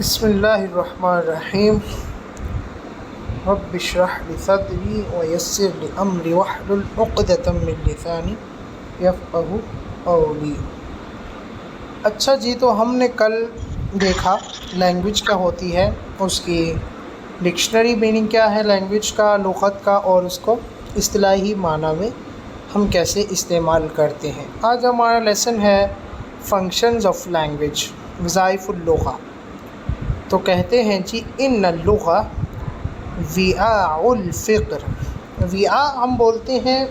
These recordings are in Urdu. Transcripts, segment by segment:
بسم اللہ الرحمن الرحیم رب اشرح لی صدری ویسر لی امری واحلل عقدۃ من لسانی یفقہوا قولی۔ اچھا جی، تو ہم نے کل دیکھا لینگویج کیا ہوتی ہے، اس کی ڈکشنری میننگ کیا ہے لینگویج کا، لغت کا، اور اس کو اصطلاحی معنی میں ہم کیسے استعمال کرتے ہیں۔ آج ہمارا لیسن ہے فنکشنز آف لینگویج، وظائف اللغہ۔ تو کہتے ہیں جی ان اللغہ وعاء الفکر۔ وعاء ہم بولتے ہیں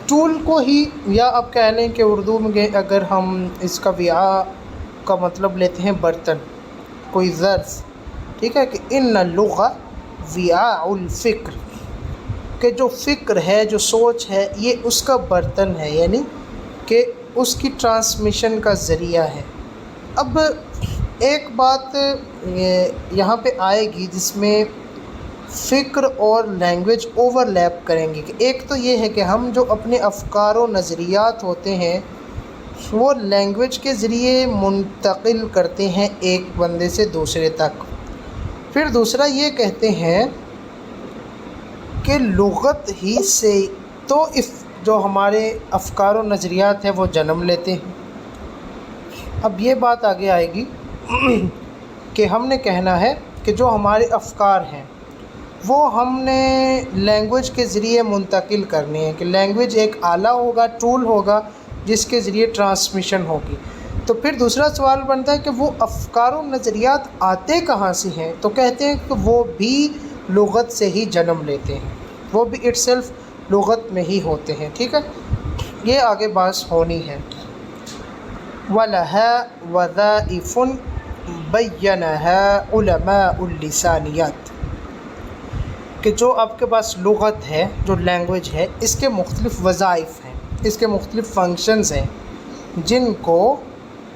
ٹول کو ہی، یا اب کہہ لیں کہ اردو میں اگر ہم اس کا وعاء کا مطلب لیتے ہیں برتن، کوئی ظرف، ٹھیک ہے، کہ ان اللغہ وعاء الفکر، کہ جو فکر ہے، جو سوچ ہے، یہ اس کا برتن ہے، یعنی کہ اس کی ٹرانسمیشن کا ذریعہ ہے۔ اب ایک بات یہاں پہ آئے گی جس میں فکر اور لینگویج اوور لیپ کریں گے، کہ ایک تو یہ ہے کہ ہم جو اپنے افکار و نظریات ہوتے ہیں وہ لینگویج کے ذریعے منتقل کرتے ہیں ایک بندے سے دوسرے تک۔ پھر دوسرا یہ کہتے ہیں کہ لغت ہی سے تو جو ہمارے افکار و نظریات ہیں وہ جنم لیتے ہیں۔ اب یہ بات آگے آئے گی کہ ہم نے کہنا ہے کہ جو ہمارے افکار ہیں وہ ہم نے لینگویج کے ذریعے منتقل کرنے ہیں، کہ لینگویج ایک آلہ ہوگا، ٹول ہوگا جس کے ذریعے ٹرانسمیشن ہوگی۔ تو پھر دوسرا سوال بنتا ہے کہ وہ افکار و نظریات آتے کہاں سے ہیں؟ تو کہتے ہیں کہ وہ بھی لغت سے ہی جنم لیتے ہیں، وہ بھی اٹ سیلف لغت میں ہی ہوتے ہیں، ٹھیک ہے۔ یہ آگے بات ہونی ہے۔ وَلَهَا وَظَائِفٌ بَيَّنَهَا عُلَمَاءُ اللِّسَانِيَّات، کہ جو آپ کے پاس لغت ہے، جو لینگویج ہے، اس کے مختلف وظائف ہیں، اس کے مختلف فنکشنز ہیں، جن کو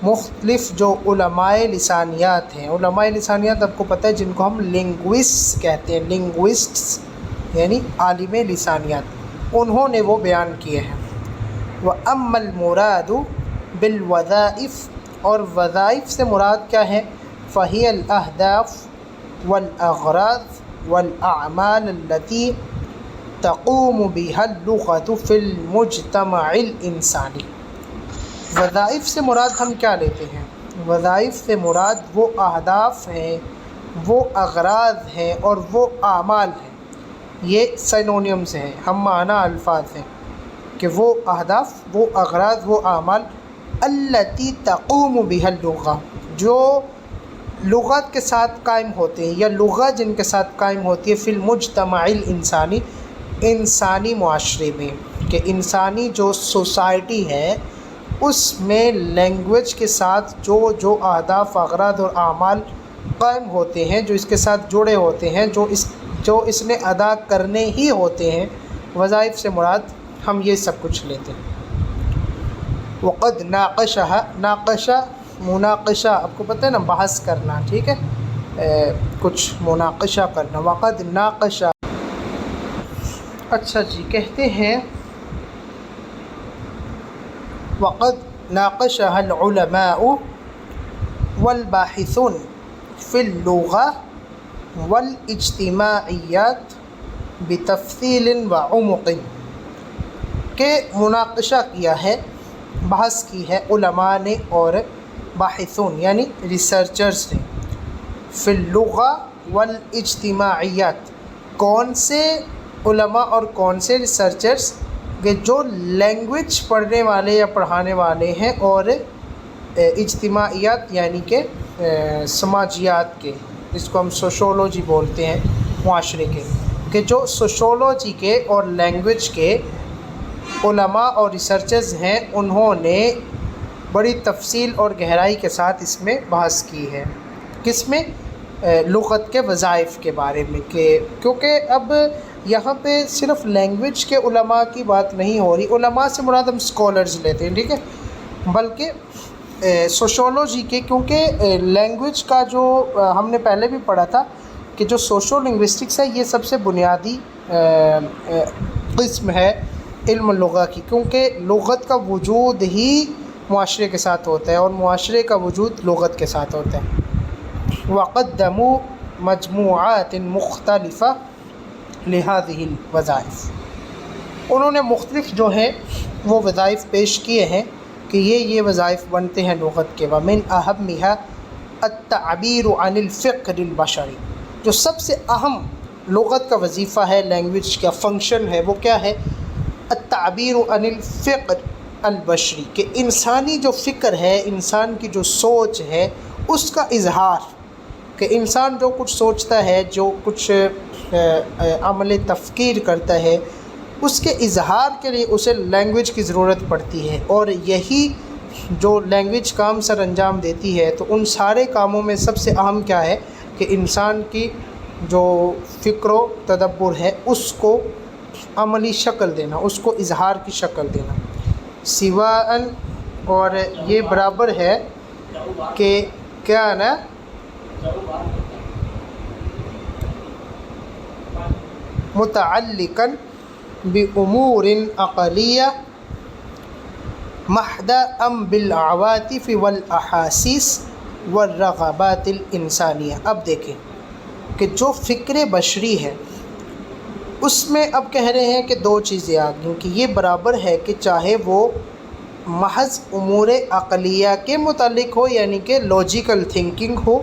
مختلف جو علماء لسانیات ہیں، علماء لسانیات آپ کو پتہ ہے جن کو ہم لنگوسٹ کہتے ہیں، لنگوسٹس یعنی عالم لسانیات، انہوں نے وہ بیان کیے ہیں۔ وَأَمَّا الْمُرَادُ بِالْوَظَائِف، اور وظائف سے مراد کیا ہے؟ فَهِيَ الْأَهْدَافُ وَالْأَغْرَاضُ وَالْأَعْمَالُ الَّتِي تَقُومُ بِهَا اللُّغَةُ فِي الْمُجْتَمَعِ الْإِنسَانِي۔ وظائف سے مراد ہم کیا لیتے ہیں؟ وظائف سے مراد وہ اہداف ہیں، وہ اغراض ہیں، اور وہ اعمال ہیں۔ یہ سینونیمز ہیں، ہم معنی الفاظ ہیں، کہ وہ اہداف، وہ اغراض، وہ اعمال التی تقوم بها اللغہ، جو لغت کے ساتھ قائم ہوتے ہیں، یا لغت جن کے ساتھ قائم ہوتی ہے، فی المجتمع الانسانی، انسانی معاشرے میں، کہ انسانی جو سوسائٹی ہے اس میں لینگویج کے ساتھ جو اہداف، اغراض اور اعمال قائم ہوتے ہیں، جو اس کے ساتھ جڑے ہوتے ہیں، جو اس نے ادا کرنے ہی ہوتے ہیں، وظائف سے مراد ہم یہ سب کچھ لیتے ہیں۔ وقد ناقشہ، ناقشہ مناقشہ، آپ کو پتہ ہے نا، بحث کرنا، ٹھیک ہے، کچھ مناقشہ کرنا۔ وقد ناقشہ، اچھا جی، کہتے ہیں وقد ناقشہ العلماء والباحثون فی اللغہ والاجتماعیات بتفصیل وعمق، کہ مناقشہ کیا ہے، بحث کی ہے علماء نے اور باحثون یعنی ریسرچرز نے، فی اللغہ والاجتماعیات، کون سے علماء اور کون سے ریسرچرز کہ جو لینگویج پڑھنے والے یا پڑھانے والے ہیں، اور اجتماعیات یعنی کہ سماجیات کے، جس کو ہم سوشولوجی بولتے ہیں، معاشرے کے، کہ جو سوشولوجی کے اور لینگویج کے علماء اور ریسرچرز ہیں، انہوں نے بڑی تفصیل اور گہرائی کے ساتھ اس میں بحث کی ہے۔ کس میں؟ لغت کے وظائف کے بارے میں، کہ کیونکہ اب یہاں پہ صرف لینگویج کے علماء کی بات نہیں ہو رہی، علماء سے مراد ہم اسکالرز لیتے ہیں، ٹھیک ہے، بلکہ سوشولوجی کے، کیونکہ لینگویج کا جو ہم نے پہلے بھی پڑھا تھا کہ جو سوشو لنگوسٹکس ہے، یہ سب سے بنیادی قسم ہے علم لغہ کی، کیونکہ لغت کا وجود ہی معاشرے کے ساتھ ہوتا ہے، اور معاشرے کا وجود لغت کے ساتھ ہوتا ہے۔ وقدموا مجموعات مختلفة لهذه الوظائف، انہوں نے مختلف جو ہیں وہ وظائف پیش کیے ہیں کہ یہ وظائف بنتے ہیں لغت کے. ومن اہمها التعبیر عن الفکر البشری، جو سب سے اہم لغت کا وظیفہ ہے، لینگویج کا فنکشن ہے، وہ کیا ہے؟ التعبیر عن الفکر البشری، کہ انسانی جو فکر ہے، انسان کی جو سوچ ہے اس کا اظہار، کہ انسان جو کچھ سوچتا ہے، جو کچھ عمل تفکیر کرتا ہے، اس کے اظہار کے لیے اسے لینگویج کی ضرورت پڑتی ہے. اور یہی جو لینگویج کام سر انجام دیتی ہے. تو ان سارے کاموں میں سب سے اہم کیا ہے کہ انسان کی جو فکر و تدبر ہے اس کو عملی شکل دینا، اس کو اظہار کی شکل دینا. سواء، اور یہ برابر ہے کہ کیا نا متعلقاً بأمور عقلیہ محض ام بالعواطف والاحاسیس والرغبات الانسانیہ. اب دیکھیں کہ جو فکر بشری ہے اس میں اب کہہ رہے ہیں کہ دو چیزیں آ گئیں کہ یہ برابر ہے کہ چاہے وہ محض امور عقلیہ کے متعلق ہو، یعنی کہ لاجیکل تھنکنگ ہو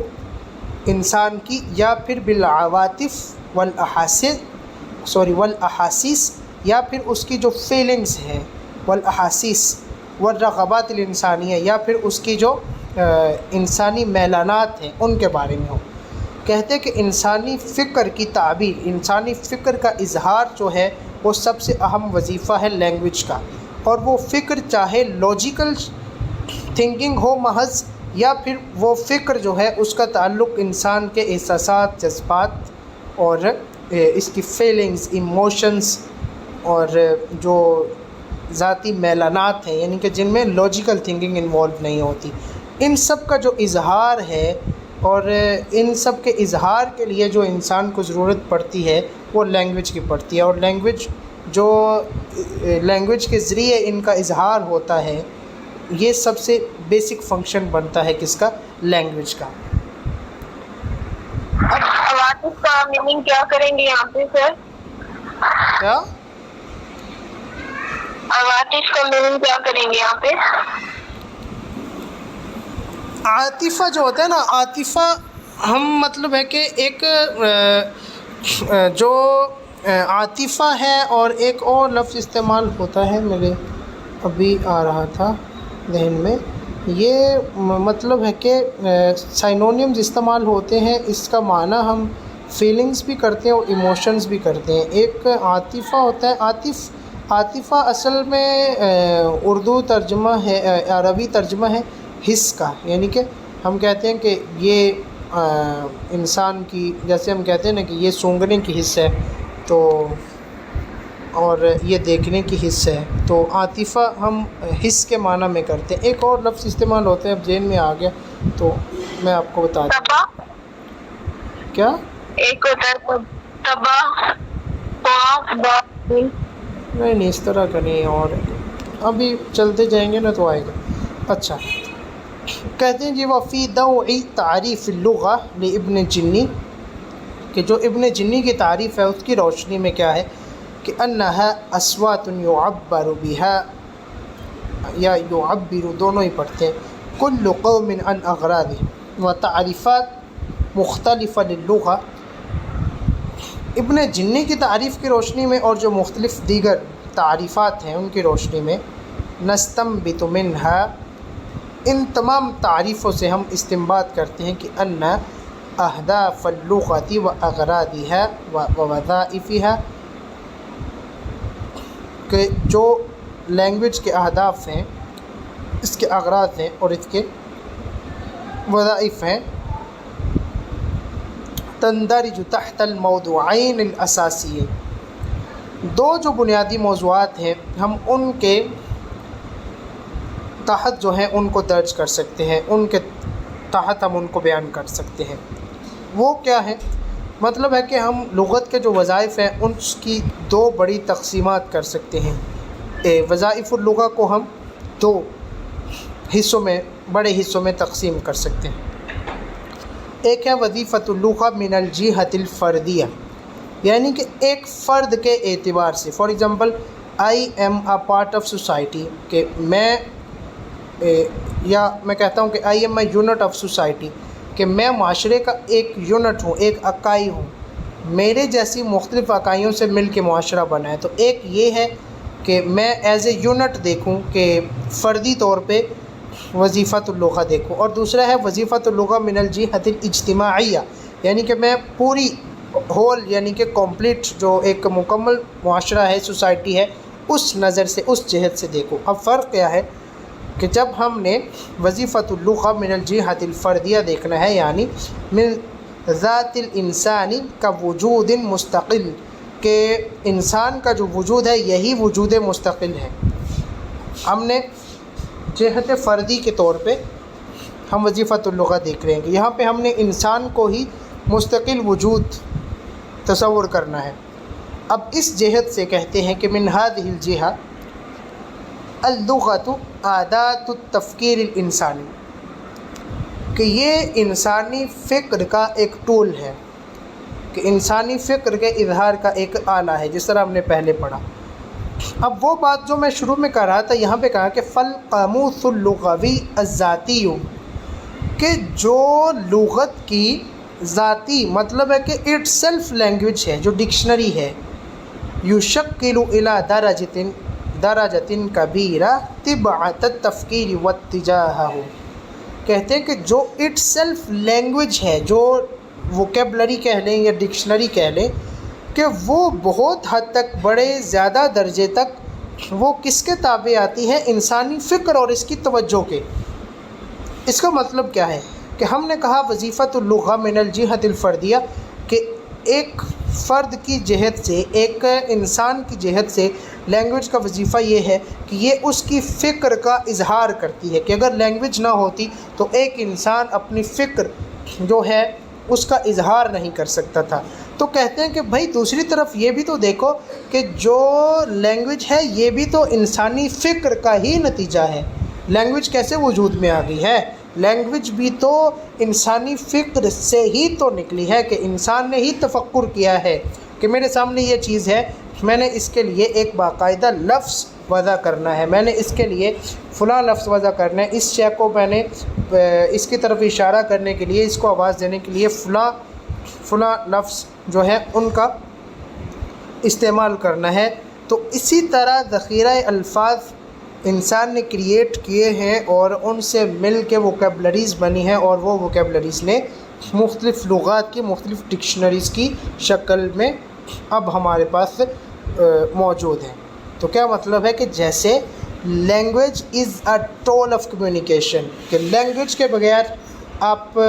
انسان کی، یا پھر بالعواطف والاحاسیس، یا پھر اس کی جو فیلنگز ہیں، والاحاسیس والرغبات الانسانیہ، یا پھر اس کی جو انسانی میلانات ہیں ان کے بارے میں ہو. کہتے کہ انسانی فکر کی تعبیر، انسانی فکر کا اظہار جو ہے وہ سب سے اہم وظیفہ ہے لینگویج کا. اور وہ فکر چاہے لاجیکل تھنکنگ ہو محض، یا پھر وہ فکر جو ہے اس کا تعلق انسان کے احساسات، جذبات اور اس کی فیلنگز، ایموشنز اور جو ذاتی میلانات ہیں، یعنی کہ جن میں لاجیکل تھنکنگ انوالو نہیں ہوتی، ان سب کا جو اظہار ہے، اور ان سب کے اظہار کے لیے جو انسان کو ضرورت پڑتی ہے وہ لینگویج کی پڑتی ہے. اور لینگویج کے ذریعے ان کا اظہار ہوتا ہے. یہ سب سے بیسک فنکشن بنتا ہے کس کا؟ لینگویج کا. اب عواطف کا میننگ کیا کریں گے یہاں پہ سر؟ کیا عواطف کا میننگ کیا کریں گے یہاں پہ؟ عاطفہ جو ہوتا ہے نا، عاطفہ ہم مطلب ہے کہ ایک جو عاطفہ ہے، اور ایک اور لفظ استعمال ہوتا ہے میرے ابھی آ رہا تھا ذہن میں، یہ مطلب ہے کہ سائنونیمز استعمال ہوتے ہیں، اس کا معنی ہم فیلنگز بھی کرتے ہیں اور ایموشنز بھی کرتے ہیں. ایک عاطفہ ہوتا ہے، عاطفہ اصل میں اردو ترجمہ ہے، عربی ترجمہ ہے حس کا، یعنی کہ ہم کہتے ہیں کہ یہ انسان کی، جیسے ہم کہتے ہیں نا کہ یہ سونگھنے کی حس ہے، تو اور یہ دیکھنے کی حس ہے. تو عاطفہ ہم حس کے معنی میں کرتے ہیں. ایک اور لفظ استعمال ہوتے ہیں، اب ذہن میں آ گیا تو میں آپ کو بتا دوں. کیا ایک ہوتا ہے نہیں اس طرح کا نہیں، اور ابھی چلتے جائیں گے نا تو آئے گا. اچھا، کہتے ہیں جی وفی ضوء تعریف اللغہ لابن جنی، کہ جو ابن جنی کی تعریف ہے اس کی روشنی میں کیا ہے کہ انہا اصوات یعبر بها، یا یعبر دونوں ہی پڑھتے ہیں، کل قوم عن اغراض و تعریفات مختلفہ للغہ. ابن جنی کی تعریف کی روشنی میں اور جو مختلف دیگر تعریفات ہیں ان کی روشنی میں، نستنبط منہا، ان تمام تعریفوں سے ہم استنباط کرتے ہیں کہ ان اہداف اللغۃ و اغراضها و وظائفها، کہ جو لینگویج کے اہداف ہیں، اس کے اغراض ہیں اور اس کے وظائف ہیں، تندرج تحت الموضوعین الاساسیین، دو جو بنیادی موضوعات ہیں ہم ان کے تحت جو ہیں ان کو درج کر سکتے ہیں، ان کے تحت ہم ان کو بیان کر سکتے ہیں. وہ کیا ہے؟ مطلب ہے کہ ہم لغت کے جو وظائف ہیں ان کی دو بڑی تقسیمات کر سکتے ہیں. وظائف اللغہ کو ہم دو حصوں میں، بڑے حصوں میں تقسیم کر سکتے ہیں. ایک ہے وظیفۃ اللغہ من الجہۃ الفردیہ، یعنی کہ ایک فرد کے اعتبار سے. For example I am a part of society, کہ میں یا میں کہتا ہوں کہ I am a unit of society, کہ میں معاشرے کا ایک یونٹ ہوں، ایک اکائی ہوں. میرے جیسی مختلف اکائیوں سے مل کے معاشرہ بنا ہے. تو ایک یہ ہے کہ میں ایز اے یونٹ دیکھوں، کہ فردی طور پہ وظیفۃ اللغہ دیکھوں. اور دوسرا ہے وظیفۃ اللغہ من الجہۃ الاجتماعیہ، یعنی کہ میں پوری ہول یعنی کہ کمپلیٹ جو ایک مکمل معاشرہ ہے، سوسائٹی ہے، اس نظر سے، اس جہت سے دیکھوں. اب فرق کیا ہے کہ جب ہم نے وظیفۃ اللغہ من الجہۃ الفردیہ دیکھنا ہے، یعنی من ذات الانسانی کا وجود مستقل، کہ انسان کا جو وجود ہے یہی وجود مستقل ہے. ہم نے جہت فردی کے طور پہ ہم وظیفۃ اللغہ دیکھ رہے ہیں کہ یہاں پہ ہم نے انسان کو ہی مستقل وجود تصور کرنا ہے. اب اس جہت سے کہتے ہیں کہ من هذه الجہہ اللغۃ اداۃ التفکیر الانسانی، کہ یہ انسانی فکر کا ایک ٹول ہے، کہ انسانی فکر کے اظہار کا ایک آلہ ہے، جس طرح ہم نے پہلے پڑھا. اب وہ بات جو میں شروع میں کہہ رہا تھا، یہاں پہ کہا کہ فالقاموس اللغوی الذاتی، کہ جو لغت کی ذاتی مطلب ہے کہ اٹ سیلف لینگویج ہے، جو ڈکشنری ہے، یشکل الی درجۃ کبیرہ طباعۃ التفکیر واتجاہہ، کہتے ہیں کہ جو اٹ سیلف لینگویج ہے، جو ووکیبلری کہہ لیں یا ڈکشنری کہہ لیں، کہ وہ بہت حد تک، بڑے زیادہ درجے تک وہ کس کے تابع آتی ہے؟ انسانی فکر اور اس کی توجہ کے. اس کا مطلب کیا ہے کہ ہم نے کہا وظیفۃ اللغہ من الجہۃ الفردیہ، کہ ایک فرد کی جہت سے، ایک انسان کی جہت سے لینگویج کا وظیفہ یہ ہے کہ یہ اس کی فکر کا اظہار کرتی ہے، کہ اگر لینگویج نہ ہوتی تو ایک انسان اپنی فکر جو ہے اس کا اظہار نہیں کر سکتا تھا. تو کہتے ہیں کہ بھائی دوسری طرف یہ بھی تو دیکھو کہ جو لینگویج ہے یہ بھی تو انسانی فکر کا ہی نتیجہ ہے. لینگویج کیسے وجود میں آ گئی ہے؟ لینگویج بھی تو انسانی فکر سے ہی تو نکلی ہے، کہ انسان نے ہی تفکر کیا ہے کہ میرے سامنے یہ چیز ہے، میں نے اس کے لیے ایک باقاعدہ لفظ وضع کرنا ہے، میں نے اس کے لیے فلاں لفظ وضع کرنا ہے، اس شے کو میں نے اس کی طرف اشارہ کرنے کے لیے، اس کو آواز دینے کے لیے فلاں لفظ جو ہے ان کا استعمال کرنا ہے. تو اسی طرح ذخیرہ الفاظ انسان نے کریٹ کیے ہیں اور ان سے مل کے ووکیبلریز بنی ہیں، اور وہ ووکیبلریز نے مختلف لغات کی، مختلف ڈکشنریز کی شکل میں اب ہمارے پاس موجود ہیں. تو کیا مطلب ہے کہ جیسے language is a tool of communication, کہ لینگویج کے بغیر آپ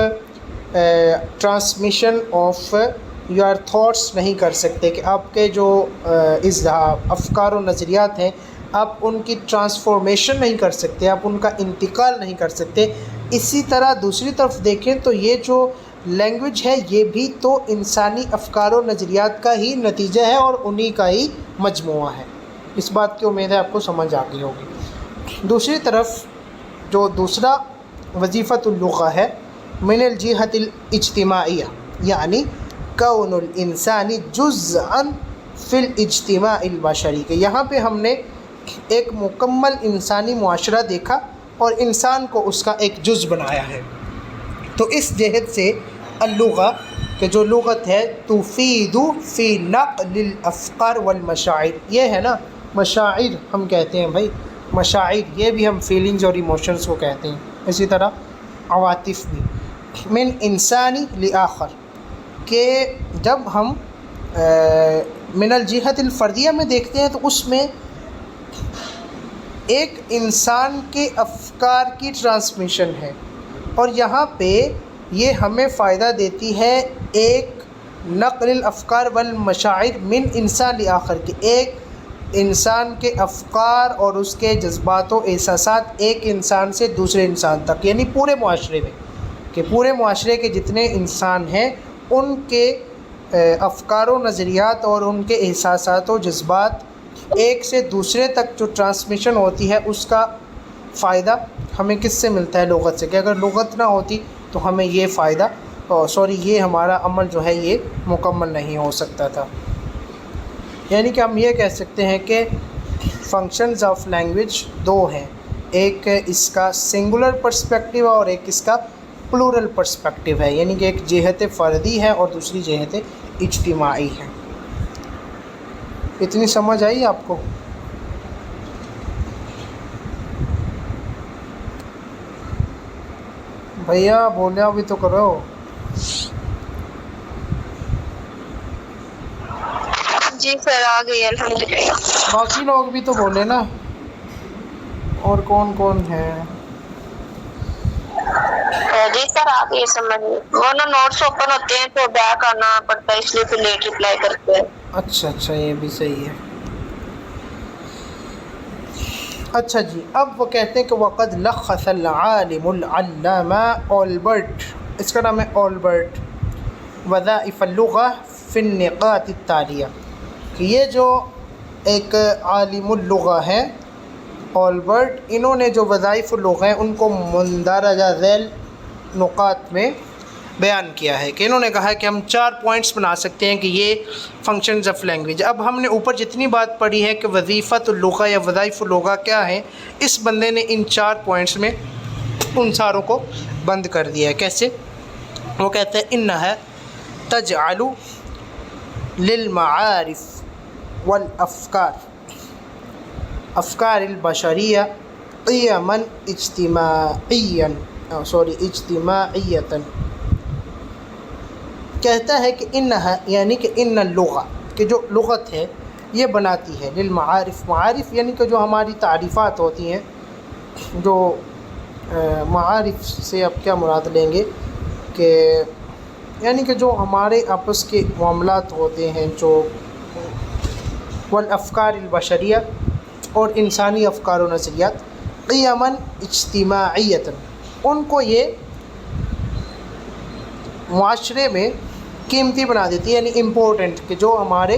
ٹرانسمیشن آف یور تھاٹس نہیں کر سکتے، کہ آپ کے جو افکار و نظریات ہیں آپ ان کی ٹرانسفارمیشن نہیں کر سکتے، آپ ان کا انتقال نہیں کر سکتے. اسی طرح دوسری طرف دیکھیں تو یہ جو لینگویج ہے یہ بھی تو انسانی افکار و نظریات کا ہی نتیجہ ہے اور انہی کا ہی مجموعہ ہے. اس بات کی امید ہے آپ کو سمجھ آ گئی ہوگی. دوسری طرف جو دوسرا وظیفۃ اللغہ ہے من الجہۃ الاجتماعیہ، یعنی کون الانسانی جزءا فی الاجتماع البشری، کہ یہاں پہ ہم نے ایک مکمل انسانی معاشرہ دیکھا اور انسان کو اس کا ایک جز بنایا ہے. تو اس جہت سے اللغہ، کہ جو لغت ہے، تفید فی نقل الافکار والمشاعر، یہ ہے نا مشاعر ہم کہتے ہیں بھائی، مشاعر یہ بھی ہم فیلنگز اور ایموشنز کو کہتے ہیں، اسی طرح عواطف بھی. من انسانی لآخر، کہ جب ہم من الجہۃ الفردیہ میں دیکھتے ہیں تو اس میں ایک انسان کے افکار کی ٹرانسمیشن ہے، اور یہاں پہ یہ ہمیں فائدہ دیتی ہے ایک نقل الافکار والمشاعر من انسان لآخر، کہ ایک انسان کے افکار اور اس کے جذبات و احساسات ایک انسان سے دوسرے انسان تک، یعنی پورے معاشرے میں، کہ پورے معاشرے کے جتنے انسان ہیں ان کے افکار و نظریات اور ان کے احساسات و جذبات ایک سے دوسرے تک جو ٹرانسمیشن ہوتی ہے، اس کا فائدہ ہمیں کس سے ملتا ہے؟ لغت سے. کہ اگر لغت نہ ہوتی تو ہمیں یہ فائدہ سوری یہ ہمارا عمل جو ہے یہ مکمل نہیں ہو سکتا تھا۔ یعنی کہ ہم یہ کہہ سکتے ہیں کہ فنکشنز آف لینگویج دو ہیں، ایک اس کا سنگولر پرسپیکٹیو اور ایک اس کا پلورل پرسپیکٹیو ہے، یعنی کہ ایک جہت فردی ہے اور دوسری جہت اجتماعی ہے۔ اتنی سمجھ آئی آپ کو؟ بھیا بولیا بھی تو کرو، جی سر آ گئی الحمدللہ۔ باقی لوگ بھی تو بولے نا، اور کون کون ہے؟ جی سر آ گئی سمجھ میں، وہ نا نوٹس اوپن ہوتے ہیں تو بیک آنا پڑتا ہے، اس لیے پھر لیٹ رپلائی کرتے ہیں۔ اچھا یہ بھی صحیح ہے۔ اچھا جی، اب وہ کہتے ہیں کہ وقد لخص العالم العلامہ اولبرٹ، اس کا نام ہے اولبرٹ، وظائف اللغہ فی النقاط التالیہ، کہ یہ جو ایک عالم اللغہ ہے اولبرٹ، انہوں نے جو وظائف اللغہ ہیں ان کو مندرجہ ذیل نقاط میں بیان کیا ہے، کہ انہوں نے کہا ہے کہ ہم 4 پوائنٹس بنا سکتے ہیں کہ یہ فنکشنز آف لینگویج۔ اب ہم نے اوپر جتنی بات پڑھی ہے کہ وظیفۃ اللغہ یا وظائف اللغہ کیا ہے، اس بندے نے ان 4 پوائنٹس میں ان ساروں کو بند کر دیا ہے۔ کیسے؟ وہ کہتے ہیں انہا تجعل للمعارف والافکار افکار البشریہ قیما اجتماعیتا، کہتا ہے کہ انہا یعنی کہ ان اللغہ، کہ جو لغت ہے یہ بناتی ہے للمعارف، معارف یعنی کہ جو ہماری تعریفات ہوتی ہیں، جو معارف سے اب کیا مراد لیں گے کہ یعنی کہ جو ہمارے آپس کے معاملات ہوتے ہیں، جو والافکار البشریہ اور انسانی افکار و نظریات قیما اجتماعیتا، ان کو یہ معاشرے میں قیمتی بنا دیتی ہے، یعنی امپورٹنٹ، کہ جو ہمارے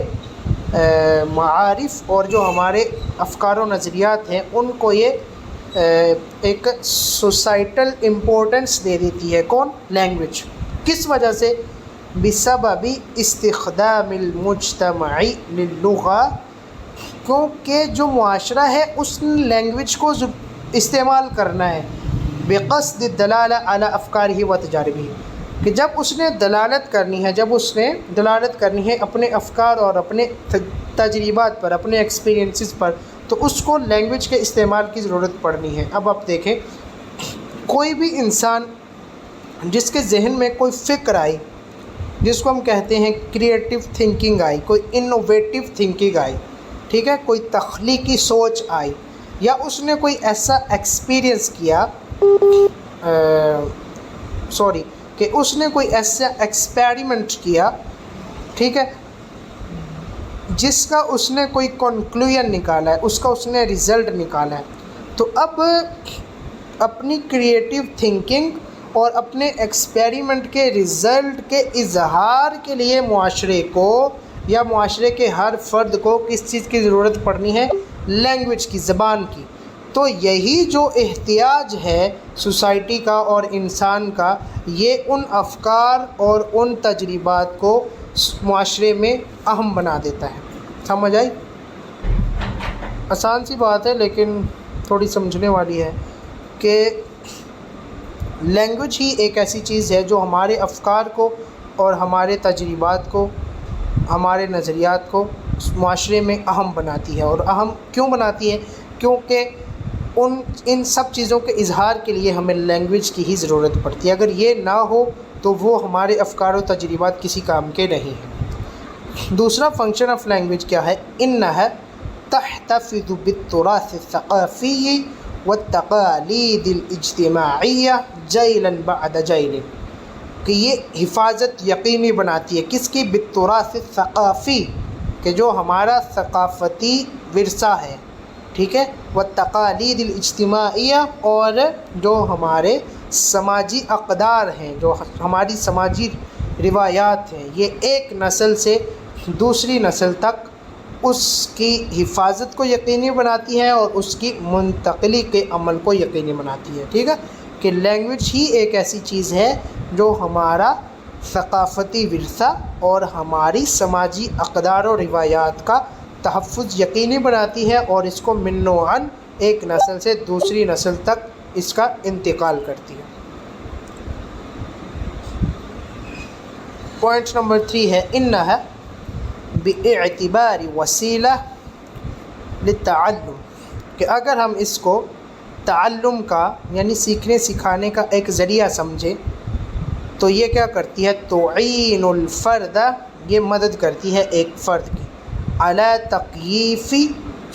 معارف اور جو ہمارے افکار و نظریات ہیں ان کو یہ ایک سوسائٹل امپورٹنس دے دیتی ہے۔ کون؟ لینگویج۔ کس وجہ سے؟ بسبب استخدام المجتمع للغہ، کیونکہ جو معاشرہ ہے اس لینگویج کو استعمال کرنا ہے بقصد الدلالہ علی افکارہ و تجاربہ، کہ جب اس نے دلالت کرنی ہے اپنے افکار اور اپنے تجربات پر، اپنے ایکسپیرینسز پر، تو اس کو لینگویج کے استعمال کی ضرورت پڑنی ہے۔ اب آپ دیکھیں، کوئی بھی انسان جس کے ذہن میں کوئی فکر آئی، جس کو ہم کہتے ہیں کریٹیو تھنکنگ آئی، کوئی انوویٹیو تھنکنگ آئی، ٹھیک ہے، کوئی تخلیقی سوچ آئی، یا اس نے کوئی ایسا ایکسپیرینس کیا کہ اس نے کوئی ایسا ایکسپیریمنٹ کیا، ٹھیک ہے، جس کا اس نے کوئی کنکلوژن نکالا ہے، اس کا اس نے رزلٹ نکالا ہے، تو اب اپنی کریٹیو تھنکنگ اور اپنے ایکسپیریمنٹ کے رزلٹ کے اظہار کے لیے معاشرے کو یا معاشرے کے ہر فرد کو کس چیز کی ضرورت پڑنی ہے؟ لینگویج کی، زبان کی۔ تو یہی جو احتیاج ہے سوسائٹی کا اور انسان کا، یہ ان افکار اور ان تجربات کو معاشرے میں اہم بنا دیتا ہے۔ سمجھ آئی؟ آسان سی بات ہے لیکن تھوڑی سمجھنے والی ہے، کہ لینگویج ہی ایک ایسی چیز ہے جو ہمارے افکار کو اور ہمارے تجربات کو، ہمارے نظریات کو معاشرے میں اہم بناتی ہے۔ اور اہم کیوں بناتی ہے؟ کیونکہ ان سب چیزوں کے اظہار کے لیے ہمیں لینگویج کی ہی ضرورت پڑتی ہے۔ اگر یہ نہ ہو تو وہ ہمارے افکار و تجربات کسی کام کے نہیں ہیں۔ دوسرا فنکشن آف لینگویج کیا ہے؟ انہا تحتفظ بالتراث الثقافی والتقالید الاجتماعیہ جیلا بعد جیل، کہ یہ حفاظت یقینی بناتی ہے کس کی؟ بالتراث الثقافی، کہ جو ہمارا ثقافتی ورثہ ہے، ٹھیک ہے، والتقالید الاجتماعیہ، اور جو ہمارے سماجی اقدار ہیں، جو ہماری سماجی روایات ہیں، یہ ایک نسل سے دوسری نسل تک اس کی حفاظت کو یقینی بناتی ہے اور اس کی منتقلی کے عمل کو یقینی بناتی ہے، ٹھیک ہے، کہ لینگویج ہی ایک ایسی چیز ہے جو ہمارا ثقافتی ورثہ اور ہماری سماجی اقدار و روایات کا تحفظ یقینی بناتی ہے اور اس کو من نوعاً ایک نسل سے دوسری نسل تک اس کا انتقال کرتی ہے۔ پوائنٹ نمبر 3 ہے انہا باعتبار وسیلہ للتعلم، کہ اگر ہم اس کو تعلم کا یعنی سیکھنے سکھانے کا ایک ذریعہ سمجھیں تو یہ کیا کرتی ہے، تعین الفرد، یہ مدد کرتی ہے ایک فرد کی، علی تکییف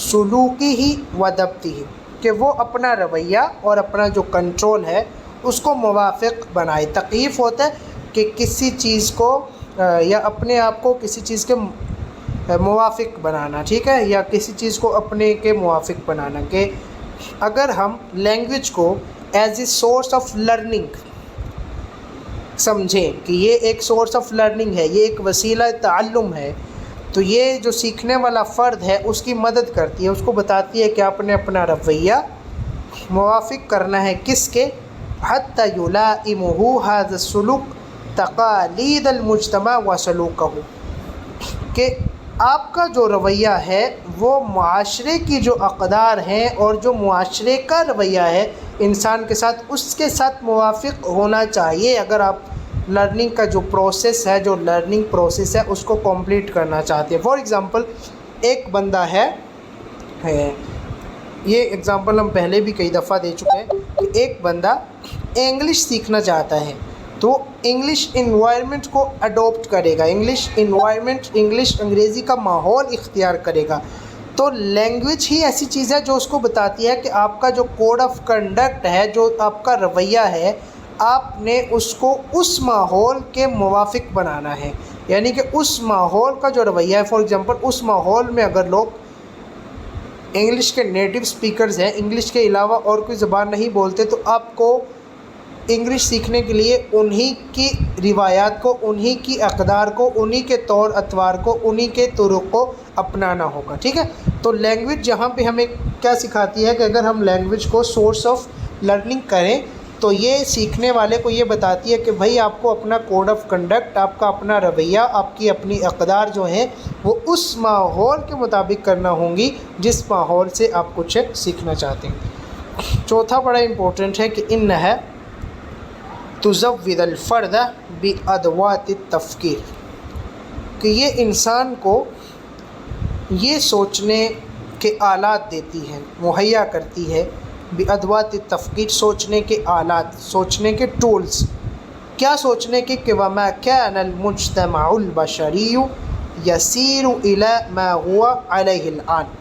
سلوکہ و ضبطہ، کہ وہ اپنا رویہ اور اپنا جو کنٹرول ہے اس کو موافق بنائے۔ تکییف ہوتا ہے کہ کسی چیز کو یا اپنے آپ کو کسی چیز کے موافق بنانا، ٹھیک ہے، یا کسی چیز کو اپنے کے موافق بنانا۔ کہ اگر ہم لینگویج کو as a source of learning سمجھیں کہ یہ ایک سورس آف لرننگ ہے، یہ ایک وسیلہ تعلم ہے، تو یہ جو سیکھنے والا فرد ہے اس کی مدد کرتی ہے، اس کو بتاتی ہے کہ آپ نے اپنا رویہ موافق کرنا ہے کس کے، حتی یلائمہ ھذا السلوک تقالید المجتمع و سلوکہ، کہ آپ کا جو رویہ ہے وہ معاشرے کی جو اقدار ہیں اور جو معاشرے کا رویہ ہے انسان کے ساتھ، اس کے ساتھ موافق ہونا چاہیے اگر آپ لرننگ کا جو پروسیس ہے، جو لرننگ پروسیس ہے اس کو کمپلیٹ کرنا چاہتے ہیں۔ فار ایگزامپل ایک بندہ ہے، یہ ایگزامپل ہم پہلے بھی کئی دفعہ دے چکے ہیں، کہ ایک بندہ انگلش سیکھنا چاہتا ہے تو انگلش انوائرمنٹ کو اڈاپٹ کرے گا، انگلش انوائرمنٹ، انگریزی کا ماحول اختیار کرے گا، تو لینگویج ہی ایسی چیز ہے جو اس کو بتاتی ہے کہ آپ کا جو کوڈ آف کنڈکٹ ہے، جو آپ کا رویہ ہے، آپ نے اس کو اس ماحول کے موافق بنانا ہے، یعنی کہ اس ماحول کا جو رویہ ہے، فار ایگزامپل اس ماحول میں اگر لوگ انگلش کے نیٹو سپیکرز ہیں، انگلش کے علاوہ اور کوئی زبان نہیں بولتے، تو آپ کو انگلش سیکھنے کے لیے انہی کی روایات کو، انہی کی اقدار کو، انہی کے طور اطوار کو، انہی کے طرق کو اپنانا ہوگا، ٹھیک ہے۔ تو لینگویج جہاں پہ ہمیں کیا سکھاتی ہے کہ اگر ہم لینگویج کو سورس آف لرننگ کریں تو یہ سیکھنے والے کو یہ بتاتی ہے کہ بھائی آپ کو اپنا کوڈ آف کنڈکٹ، آپ کا اپنا رویہ، آپ کی اپنی اقدار جو ہیں وہ اس ماحول کے مطابق کرنا ہوں گی جس ماحول سے آپ کچھ سیکھنا چاہتے ہیں۔ چوتھا بڑا امپورٹنٹ ہے کہ انہا تزود الفرد بادوات التفکیر، کہ یہ انسان کو یہ سوچنے کے آلات دیتی ہے، مہیا کرتی ہے، بادوات التفکیر، سوچنے کے آلات، سوچنے کے ٹولز، کیا سوچنے کے، کہ وما كان المجتمع البشری یسیر الی ما هو علیہ الآن،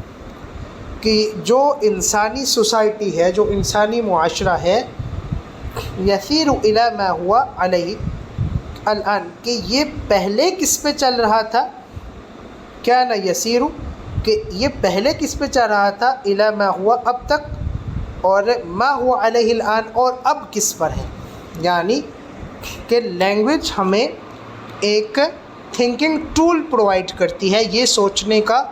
کہ جو انسانی سوسائٹی ہے، جو انسانی معاشرہ ہے، یسیر الی ما هو علیہ الآن، کہ یہ پہلے کس پہ چل رہا تھا، کیا نہ یسیر، کہ یہ پہلے کس پہ چل رہا تھا، الی ما ہوا، اب تک، اور ما ہوا علیہ الآن، اور اب کس پر ہے، یعنی کہ لینگویج ہمیں ایک تھنکنگ ٹول پرووائڈ کرتی ہے، یہ سوچنے کا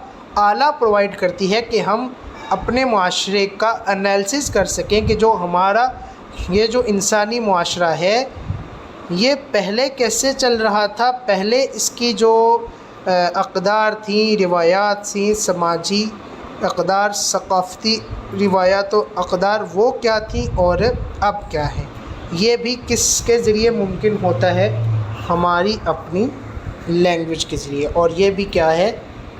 آلہ پرووائڈ کرتی ہے کہ ہم اپنے معاشرے کا انالیسس کر سکیں کہ جو ہمارا یہ جو انسانی معاشرہ ہے یہ پہلے کیسے چل رہا تھا، پہلے اس کی جو اقدار تھیں، روایات تھیں، سماجی اقدار، ثقافتی روایات و اقدار وہ کیا تھیں اور اب کیا ہے۔ یہ بھی کس کے ذریعے ممکن ہوتا ہے، ہماری اپنی لینگویج کے ذریعے، اور یہ بھی کیا ہے،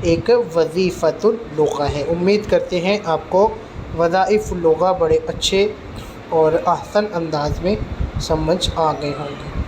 ایک وظیفۃ اللغہ ہے۔ امید کرتے ہیں آپ کو وظائف اللغہ بڑے اچھے اور احسن انداز میں سمجھ آ گئے ہوں گے۔